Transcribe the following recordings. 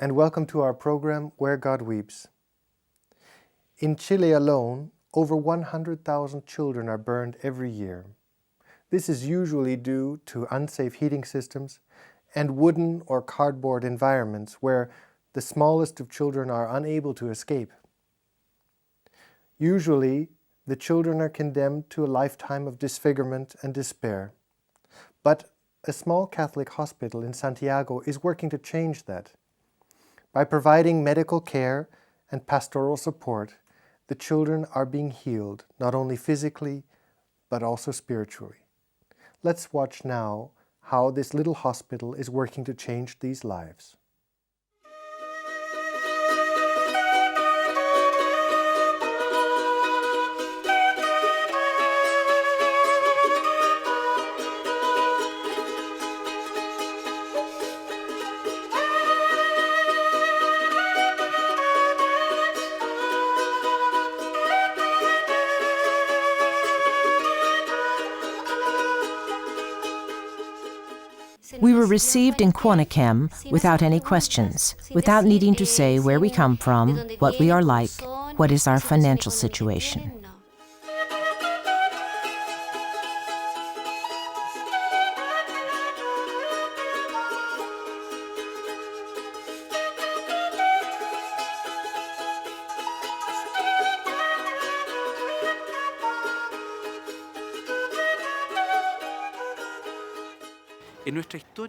and welcome to our program, Where God Weeps. In Chile alone, over 100,000 children are burned every year. This is usually due to unsafe heating systems and wooden or cardboard environments where the smallest of children are unable to escape. Usually, the children are condemned to a lifetime of disfigurement and despair. But a small Catholic hospital in Santiago is working to change that. By providing medical care and pastoral support, the children are being healed, not only physically, but also spiritually. Let's watch now how this little hospital is working to change these lives. We were received in Quaniquem without any questions, without needing to say where we come from, what we are like, what is our financial situation.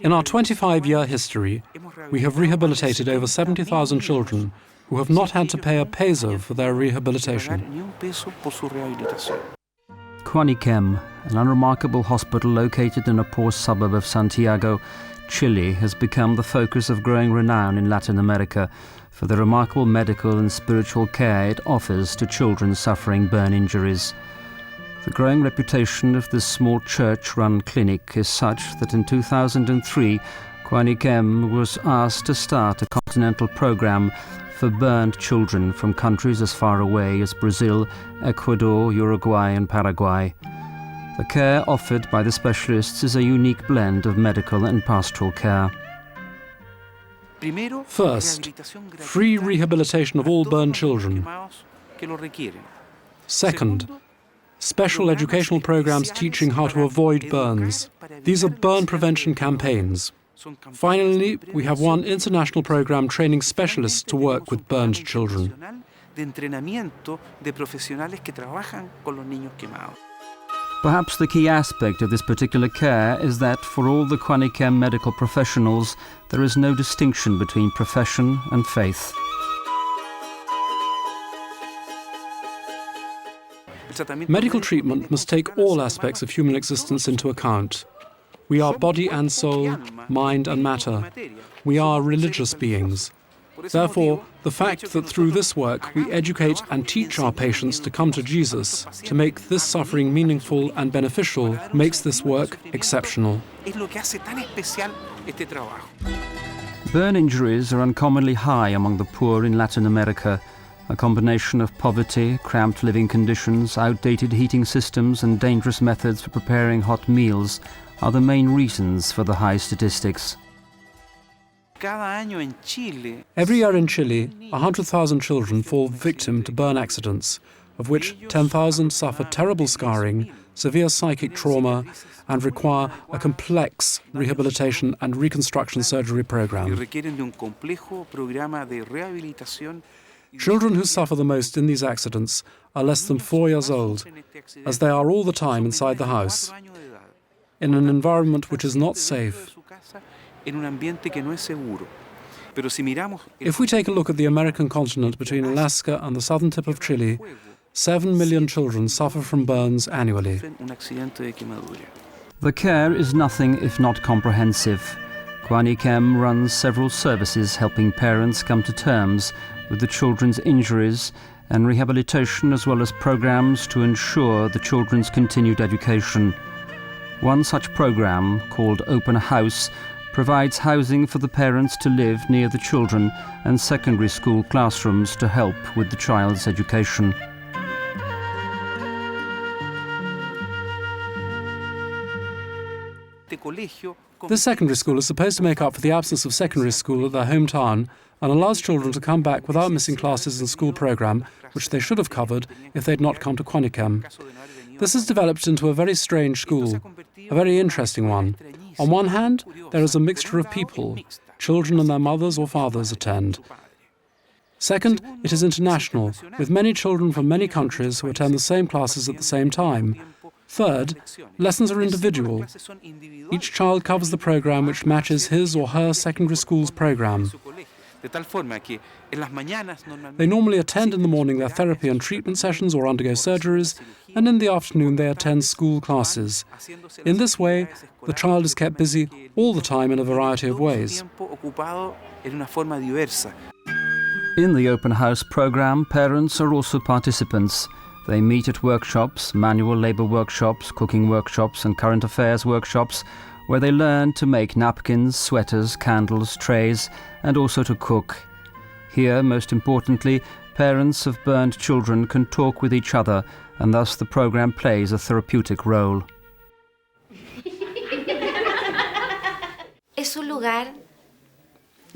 In our 25-year history, we have rehabilitated over 70,000 children who have not had to pay a peso for their rehabilitation. Quaniquem, an unremarkable hospital located in a poor suburb of Santiago, Chile, has become the focus of growing renown in Latin America for the remarkable medical and spiritual care it offers to children suffering burn injuries. The growing reputation of this small church-run clinic is such that in 2003, Quaniquem was asked to start a continental program for burned children from countries as far away as Brazil, Ecuador, Uruguay and Paraguay. The care offered by the specialists is a unique blend of medical and pastoral care. First, free rehabilitation of all burned children. Second, special educational programs teaching how to avoid burns. These are burn prevention campaigns. Finally, we have one international program training specialists to work with burned children. Perhaps the key aspect of this particular care is that for all the Quaniquem medical professionals, there is no distinction between profession and faith. Medical treatment must take all aspects of human existence into account. We are body and soul, mind and matter. We are religious beings. Therefore, the fact that through this work we educate and teach our patients to come to Jesus, to make this suffering meaningful and beneficial, makes this work exceptional. Burn injuries are uncommonly high among the poor in Latin America. A combination of poverty, cramped living conditions, outdated heating systems and dangerous methods for preparing hot meals are the main reasons for the high statistics. Every year in Chile, 100,000 children fall victim to burn accidents, of which 10,000 suffer terrible scarring, severe psychic trauma, and require a complex rehabilitation and reconstruction surgery program. Children who suffer the most in these accidents are less than 4 years old, as they are all the time inside the house, in an environment which is not safe. If we take a look at the American continent between Alaska and the southern tip of Chile, 7 million children suffer from burns annually. The care is nothing if not comprehensive. Quaniquem runs several services helping parents come to terms with the children's injuries and rehabilitation, as well as programs to ensure the children's continued education. One such program, called Open House, provides housing for the parents to live near the children and secondary school classrooms to help with the child's education. This secondary school is supposed to make up for the absence of secondary school at their hometown and allows children to come back without missing classes in school programme, which they should have covered if they'd not come to Quaniquem. This has developed into a very strange school, a very interesting one. On one hand, there is a mixture of people. Children and their mothers or fathers attend. Second, it is international, with many children from many countries who attend the same classes at the same time. Third, lessons are individual. Each child covers the programme which matches his or her secondary school's programme. They normally attend in the morning their therapy and treatment sessions or undergo surgeries, and in the afternoon they attend school classes. In this way, the child is kept busy all the time in a variety of ways. In the open house programme, parents are also participants. They meet at workshops, manual labour workshops, cooking workshops and current affairs workshops, where they learn to make napkins, sweaters, candles, trays, and also to cook. Here, most importantly, parents of burned children can talk with each other, and thus the programme plays a therapeutic role. Es un lugar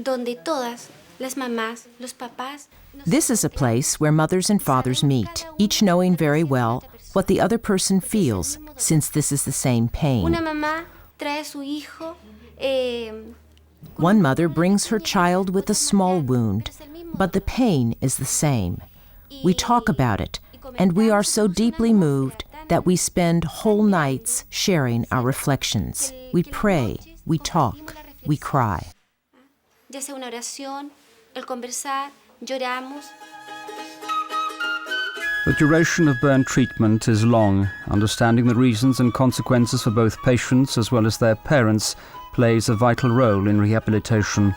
donde todas las mamás, los papás. This is a place where mothers and fathers meet, each knowing very well what the other person feels, since this is the same pain. Una mamá trae su hijo. One mother brings her child with a small wound, but the pain is the same. We talk about it, and we are so deeply moved that we spend whole nights sharing our reflections. We pray, we talk, we cry. Ya sea una oración, el conversar, lloramos. The duration of burn treatment is long. Understanding the reasons and consequences for both patients as well as their parents plays a vital role in rehabilitation.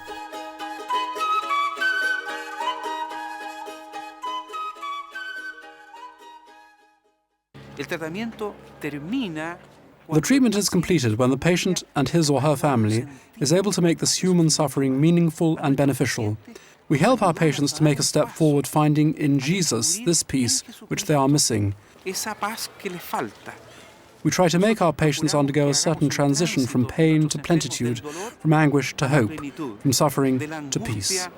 The treatment is completed when the patient and his or her family is able to make this human suffering meaningful and beneficial. We help our patients to make a step forward, finding in Jesus this peace which they are missing. We try to make our patients undergo a certain transition from pain to plenitude, from anguish to hope, from suffering to peace.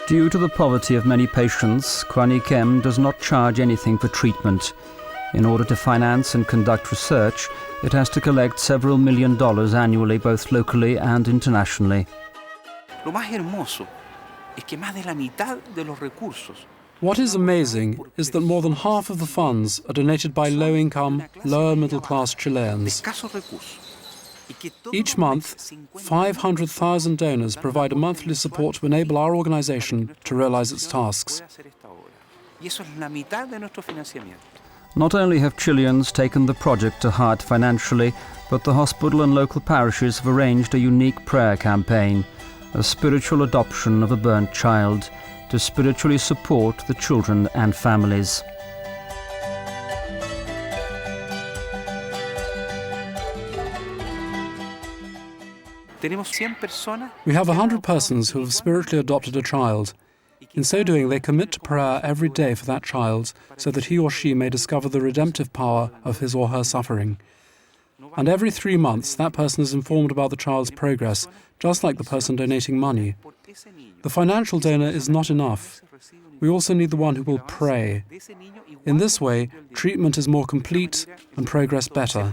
Due to the poverty of many patients, Quaniquem does not charge anything for treatment. In order to finance and conduct research, it has to collect several $1 million annually, both locally and internationally. What is amazing is that more than half of the funds are donated by low-income, lower-middle-class Chileans. Each month, 500,000 donors provide a monthly support to enable our organization to realize its tasks. Not only have Chileans taken the project to heart financially, but the hospital and local parishes have arranged a unique prayer campaign, a spiritual adoption of a burnt child, to spiritually support the children and families. We have 100 persons who have spiritually adopted a child. In so doing, they commit to prayer every day for that child so that he or she may discover the redemptive power of his or her suffering. And every 3 months, that person is informed about the child's progress, just like the person donating money. The financial donor is not enough. We also need the one who will pray. In this way, treatment is more complete and progress better.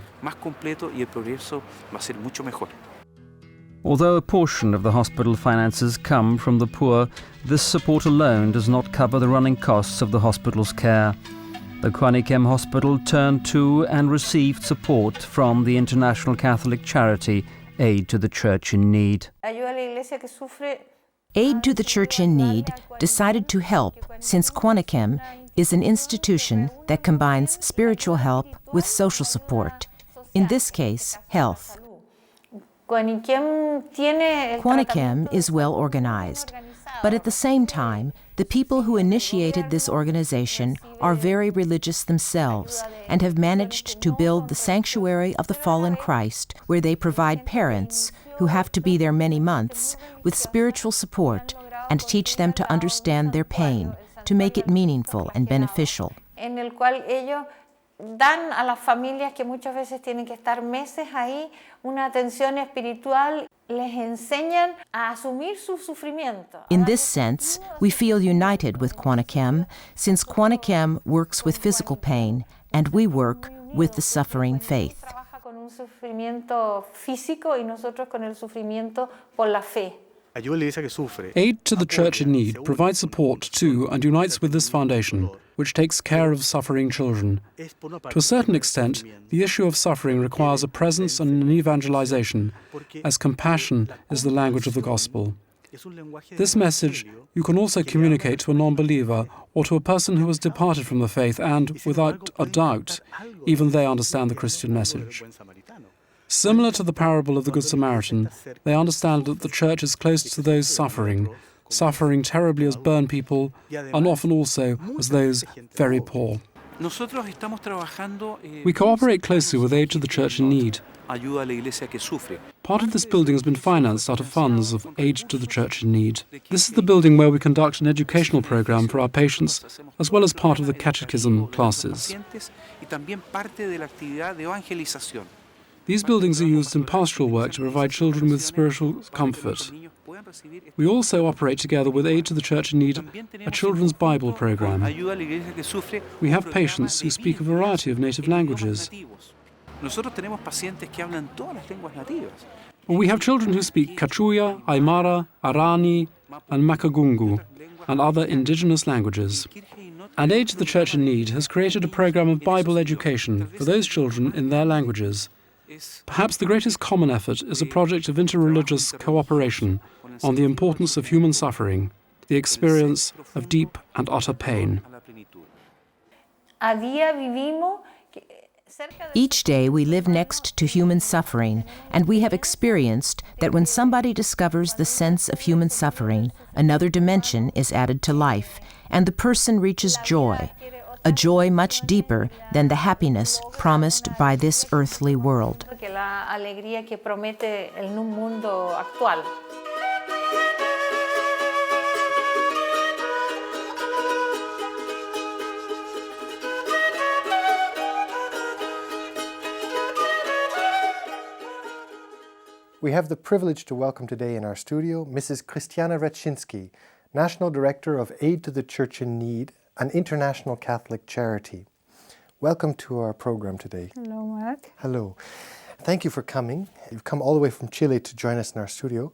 Although a portion of the hospital finances come from the poor, this support alone does not cover the running costs of the hospital's care. The Quaniquem Hospital turned to and received support from the international Catholic charity Aid to the Church in Need. Aid to the Church in Need decided to help since Quaniquem is an institution that combines spiritual help with social support, in this case, health. Quaniquem is well organized, but at the same time, the people who initiated this organization are very religious themselves and have managed to build the Sanctuary of the Fallen Christ, where they provide parents, who have to be there many months, with spiritual support and teach them to understand their pain, to make it meaningful and beneficial. dan a las familias que muchas veces tienen que estar meses ahí una atención espiritual, les enseñan a asumir su sufrimiento. In this sense, we feel united with Quanachem, since Quanachem works with physical pain, and we work with the suffering faith. Trabaja con un sufrimiento físico y nosotros con el sufrimiento por la fe. Aid to the Church in Need provides support to and unites with this foundation, which takes care of suffering children. To a certain extent, the issue of suffering requires a presence and an evangelization, as compassion is the language of the gospel. This message you can also communicate to a non-believer or to a person who has departed from the faith and, without a doubt, even they understand the Christian message. Similar to the parable of the Good Samaritan, they understand that the Church is close to those suffering terribly as burned people, and often also as those very poor. We cooperate closely with Aid to the Church in Need. Part of this building has been financed out of funds of Aid to the Church in Need. This is the building where we conduct an educational program for our patients, as well as part of the catechism classes. These buildings are used in pastoral work to provide children with spiritual comfort. We also operate together with Aid to the Church in Need a children's Bible program. We have patients who speak a variety of native languages. We have children who speak Quechua, Aymara, Arani, and Makagungu, and other indigenous languages. And Aid to the Church in Need has created a program of Bible education for those children in their languages. Perhaps the greatest common effort is a project of interreligious cooperation on the importance of human suffering, the experience of deep and utter pain. Each day we live next to human suffering, and we have experienced that when somebody discovers the sense of human suffering, another dimension is added to life, and the person reaches joy, a joy much deeper than the happiness promised by this earthly world. We have the privilege to welcome today in our studio Mrs Christiane Raczynski, National Director of Aid to the Church in Need, an international Catholic charity. Welcome to our program today. Hello, Mark. Hello. Thank you for coming. You've come all the way from Chile to join us in our studio.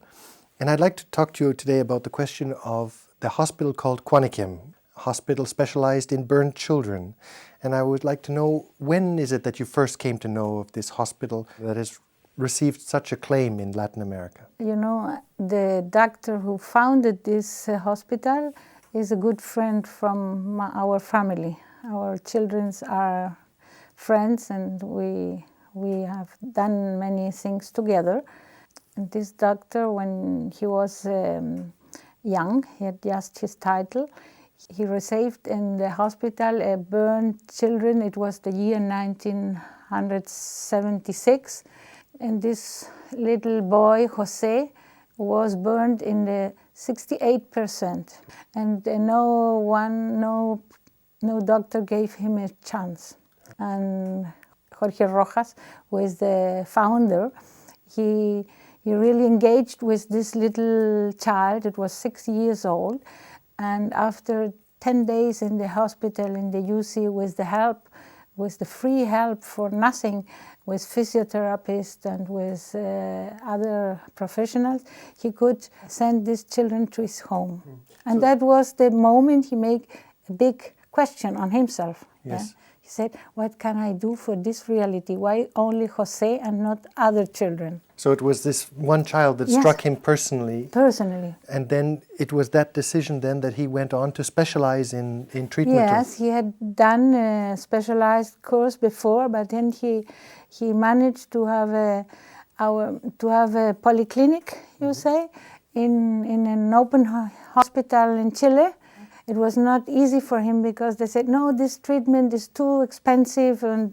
And I'd like to talk to you today about the question of the hospital called Quanachem, a hospital specialized in burned children. And I would like to know, when is it that you first came to know of this hospital that has received such acclaim in Latin America? You know, the doctor who founded this hospital is a good friend from our family. Our children are friends, and we have done many things together. And this doctor, when he was young, he had just his title, he received in the hospital burned children. It was the year 1976. And this little boy, Jose, was burned in the 68%. And no doctor gave him a chance. And Jorge Rojas, who is the founder, he really engaged with this little child. It was 6 years old. And after 10 days in the hospital, in the UC, with the free help for nothing, with physiotherapists and with other professionals, he could send these children to his home. And that was the moment he made a big question on himself. Yes. Yeah? He said, what can I do for this reality? Why only Jose and not other children? So it was this one child that Yes. struck him personally. Personally. And then it was that decision then that he went on to specialize in treatment. Yes, he had done a specialized course before, but then he managed to have a polyclinic, you say, in an open hospital in Chile. It was not easy for him because they said, no, this treatment is too expensive. And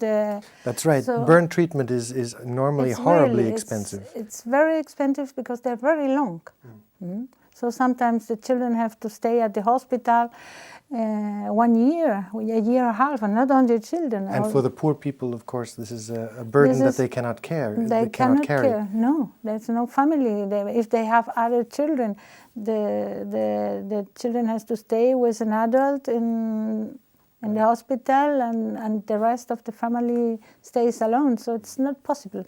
That's right. so Burn treatment is normally it's horribly really- expensive. It's very expensive because they're very long. So sometimes the children have to stay at the hospital 1 year, a year and a half, and not only children. And for the poor people, of course, this is a burden that they cannot carry. They cannot carry. No, there's no family. If they have other children, the children has to stay with an adult in the hospital, and the rest of the family stays alone. So it's not possible.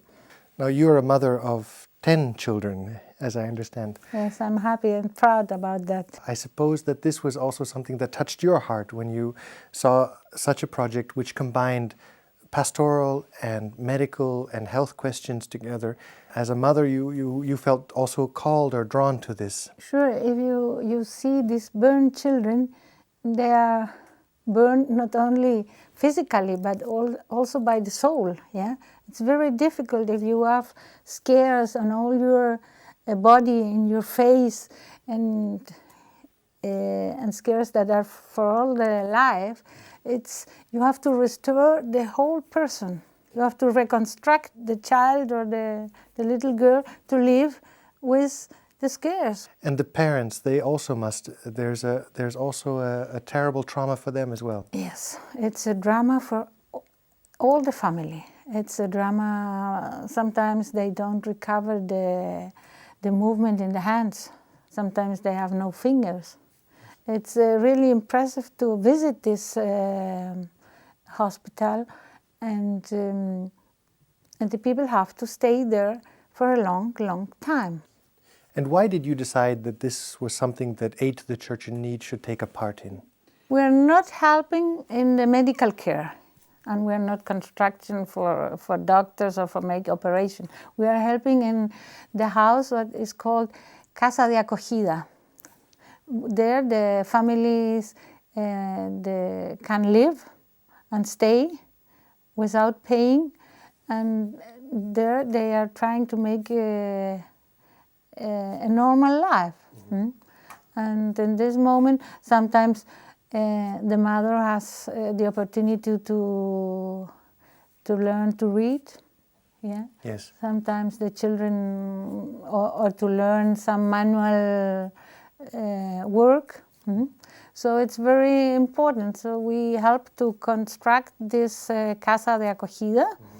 Now, you're a mother of 10 children, as I understand. Yes, I'm happy and proud about that. I suppose that this was also something that touched your heart when you saw such a project which combined pastoral and medical and health questions together. As a mother, you felt also called or drawn to this. Sure, if you see these burned children, they are burned not only physically but also by the soul. Yeah, it's very difficult if you have scars on all your body, in your face, and scars that are for all their life. You have to restore the whole person. You have to reconstruct the child or the little girl to live with the scars. And the parents, they also must. There's also a terrible trauma for them as well. Yes, it's a drama for all the family. It's a drama. Sometimes they don't recover the movement in the hands. Sometimes they have no fingers. It's really impressive to visit this hospital, and the people have to stay there for a long, long time. And why did you decide that this was something that Aid to the Church in Need should take a part in? We're not helping in the medical care, and we're not construction for doctors or for make operation. We are helping in the house what is called Casa de Acogida. There the families can live and stay without paying, and there they are trying to make a normal life. Mm-hmm. And in this moment, sometimes the mother has the opportunity to learn to read. Yeah. Yes. Sometimes the children, or to learn some manual work. Mm-hmm. So it's very important. So we help to construct this Casa de Acogida. Mm-hmm.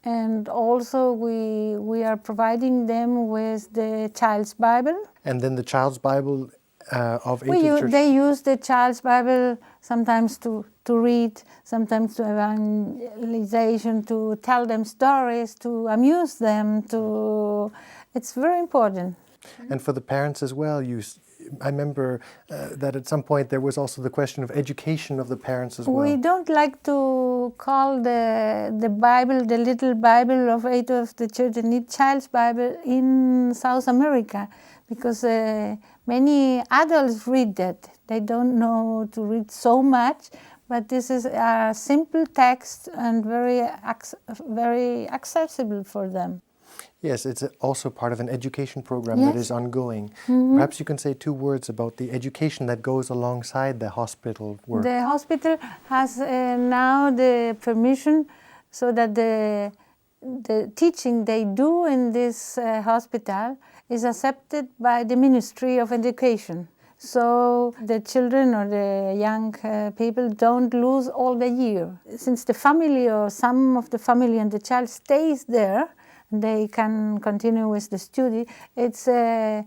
And also we are providing them with the Child's Bible. And then the Child's Bible of Aid to the Church? They use the Child's Bible sometimes to read, sometimes to evangelization, to tell them stories, to amuse them. It's very important. And for the parents as well, I remember that at some point there was also the question of education of the parents as well. We don't like to call the Bible, the little Bible of Aid of the Church in Need, Child's Bible in South America, because many adults read that. They don't know to read so much, but this is a simple text and very accessible for them. Yes, it's also part of an education program that is ongoing. Mm-hmm. Perhaps you can say 2 words about the education that goes alongside the hospital work. The hospital has now the permission so that the teaching they do in this hospital is accepted by the Ministry of Education. So the children or the young people don't lose all the year. Since the family or some of the family and the child stays there, they can continue with the study. It's a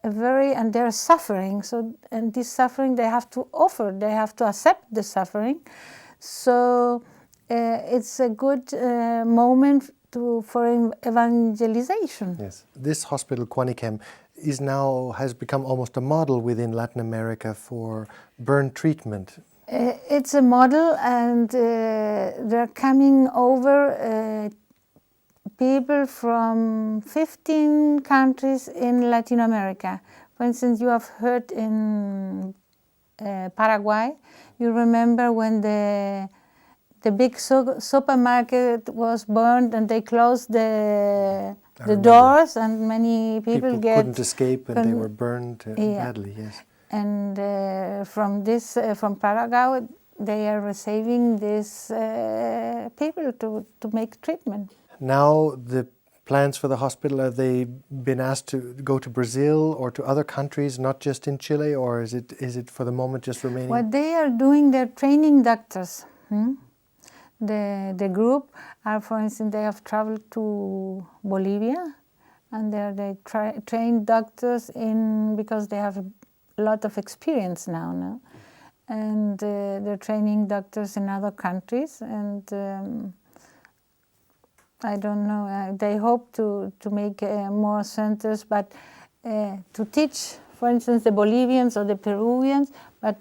very, and they're suffering. So, and this suffering they have to offer. They have to accept the suffering. So it's a good moment for evangelization. Yes, this hospital, Quanichem, has become almost a model within Latin America for burn treatment. It's a model, and they're coming over. People from 15 countries in Latin America. For instance, you have heard in Paraguay, you remember when the big supermarket was burned and they closed the doors, and many people couldn't escape and they were burned badly, yes. And from Paraguay, they are receiving these people to make treatment. Now the plans for the hospital? Have they been asked to go to Brazil or to other countries, not just in Chile, or is it for the moment just remaining? What they are doing, they're training doctors. The group are, for instance, they have traveled to Bolivia, and they train doctors because they have a lot of experience now. And they're training doctors in other countries, and I don't know, they hope to make more centers, but to teach, for instance, the Bolivians or the Peruvians, but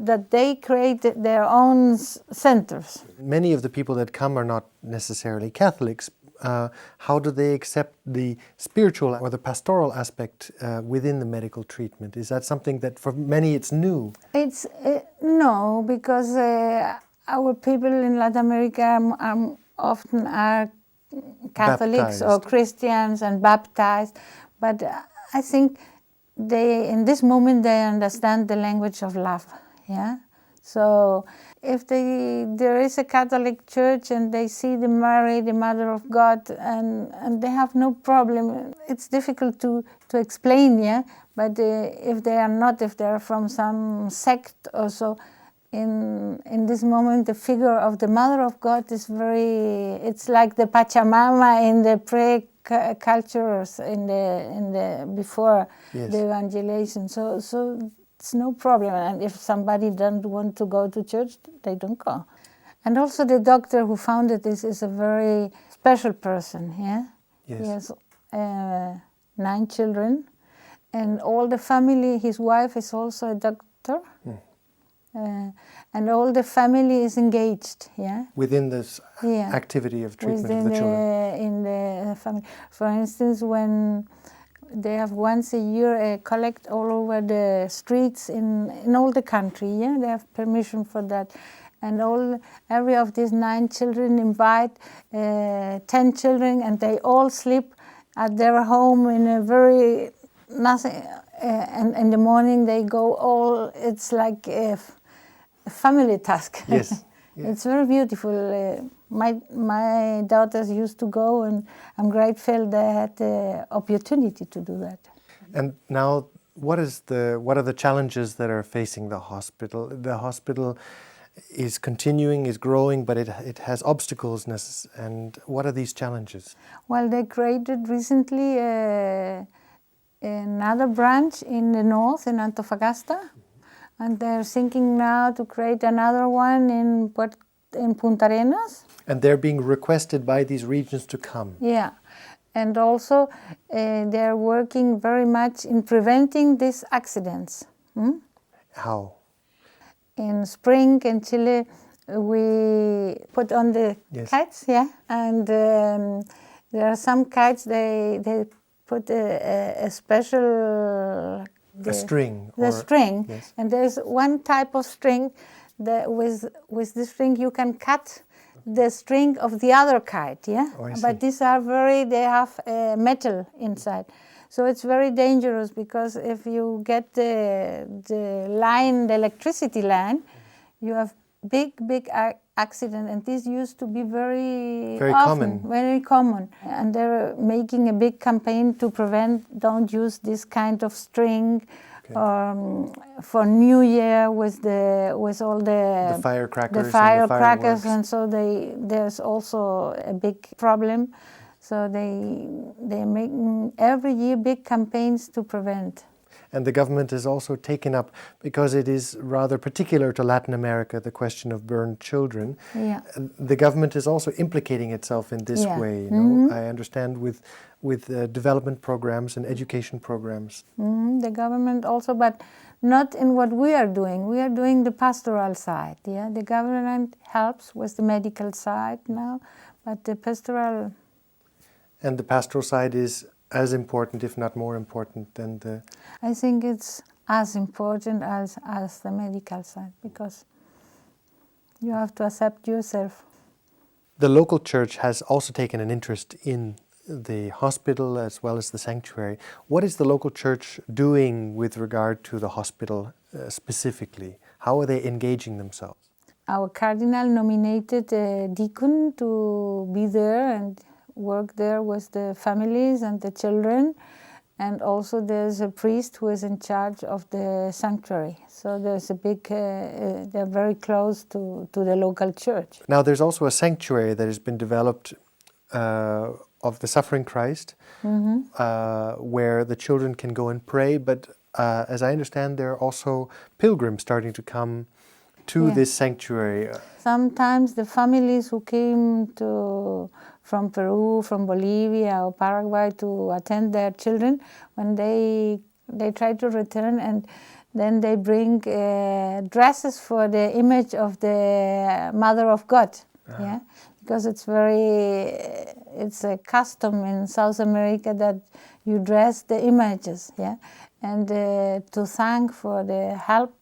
that they create their own centers. Many of the people that come are not necessarily Catholics. How do they accept the spiritual or the pastoral aspect within the medical treatment? Is that something that for many it's new? It's no, because our people in Latin America often are Catholics or Christians and baptized, but I think in this moment they understand the language of love. Yeah, so if there is a Catholic church and they see the Mary, the Mother of God, and they have no problem. It's difficult to explain, yeah. But if they are from some sect or so, in this moment the figure of the Mother of God is it's like the Pachamama in the pre-cultures before the evangelization. So it's no problem, and if somebody doesn't want to go to church, they don't go. And also the doctor who founded this is a very special person, yeah? Yes. He has 9 children, and all the family, his wife is also a doctor, and all the family is engaged, yeah? Within this activity of treatment of the children? In the family. For instance, when they have once a year a collect all over the streets in all the country, yeah? They have permission for that. And every of these 9 children invite 10 children, and they all sleep at their home in a very nothing. And in the morning they go all. It's like a family task. Yes. It's very beautiful. My daughters used to go, and I'm grateful they had the opportunity to do that. And now, what are the challenges that are facing the hospital? The hospital is continuing, is growing, but it has obstacles. And what are these challenges? Well, they created recently another branch in the north, in Antofagasta, and they're thinking now to create another one in Punta Arenas. And they're being requested by these regions to come. Yeah, and also they're working very much in preventing these accidents. How? In spring in Chile, we put on the kites, yeah, and there are some kites they put a special string. The string, yes. And there's one type of string that with this string you can cut the string of the other kite, yeah. Oh, I see. But these are they have metal inside. So it's very dangerous, because if you get the electricity line, you have big accident, and this used to be very often, very common. And they're making a big campaign to don't use this kind of string. For New Year with all the firecrackers, and so there's also a big problem. So they're making every year big campaigns to prevent. And the government has also taken up, because it is rather particular to Latin America, the question of burned children. Yeah. The government is also implicating itself in this way. You know? I understand with development programs and education programs. The government also, but not in what we are doing. We are doing the pastoral side. Yeah, the government helps with the medical side now, but the pastoral. And the pastoral side is as important, if not more important, than the... I think it's as important as the medical side, because you have to accept yourself. The local church has also taken an interest in the hospital as well as the sanctuary. What is the local church doing with regard to the hospital specifically? How are they engaging themselves? Our cardinal nominated a deacon to be there, and work there with the families and the children. And also there's a priest who is in charge of the sanctuary. So there's a big, they're very close to the local church. Now there's also a sanctuary that has been developed of the Suffering Christ, where the children can go and pray, but as I understand, there are also pilgrims starting to come to this sanctuary. Sometimes the families who came from Peru, from Bolivia or Paraguay to attend their children, when they try to return, and then they bring dresses for the image of the Mother of God, because it's a custom in South America that you dress the images, and to thank for the help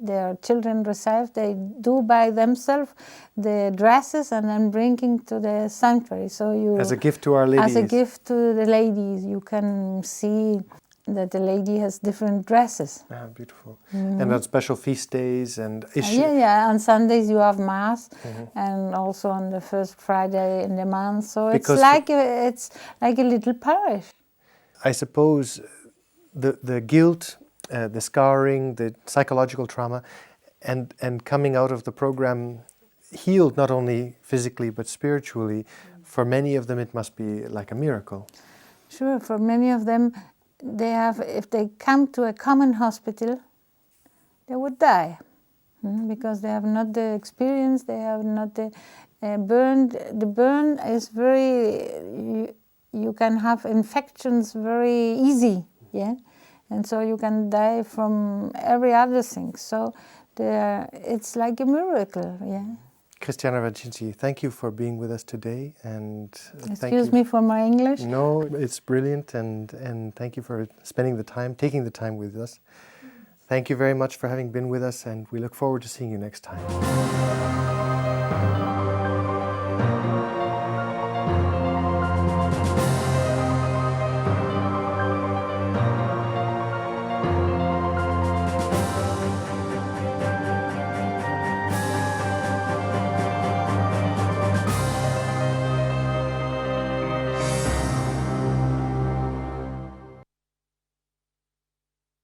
their children receive, they do by themselves the dresses and then bringing to the sanctuary. So you, as a gift to Our Lady. As a gift to the ladies, you can see that the lady has different dresses. Beautiful. And on special feast days and on Sundays you have Mass, and also on the first Friday in the month. So because it's like a little parish. I suppose the guilt, the scarring, the psychological trauma, and coming out of the program healed not only physically but spiritually, for many of them it must be like a miracle. Sure, for many of them, if they come to a common hospital, they would die, because they have not the experience, they have not the burn. The burn is very, you can have infections very easy, and so you can die from every other thing. So it's like a miracle, Christiane Raczynski, thank you for being with us today, and excuse me for my English. No, it's brilliant, and thank you for taking the time with us. Thank you very much for having been with us, and we look forward to seeing you next time.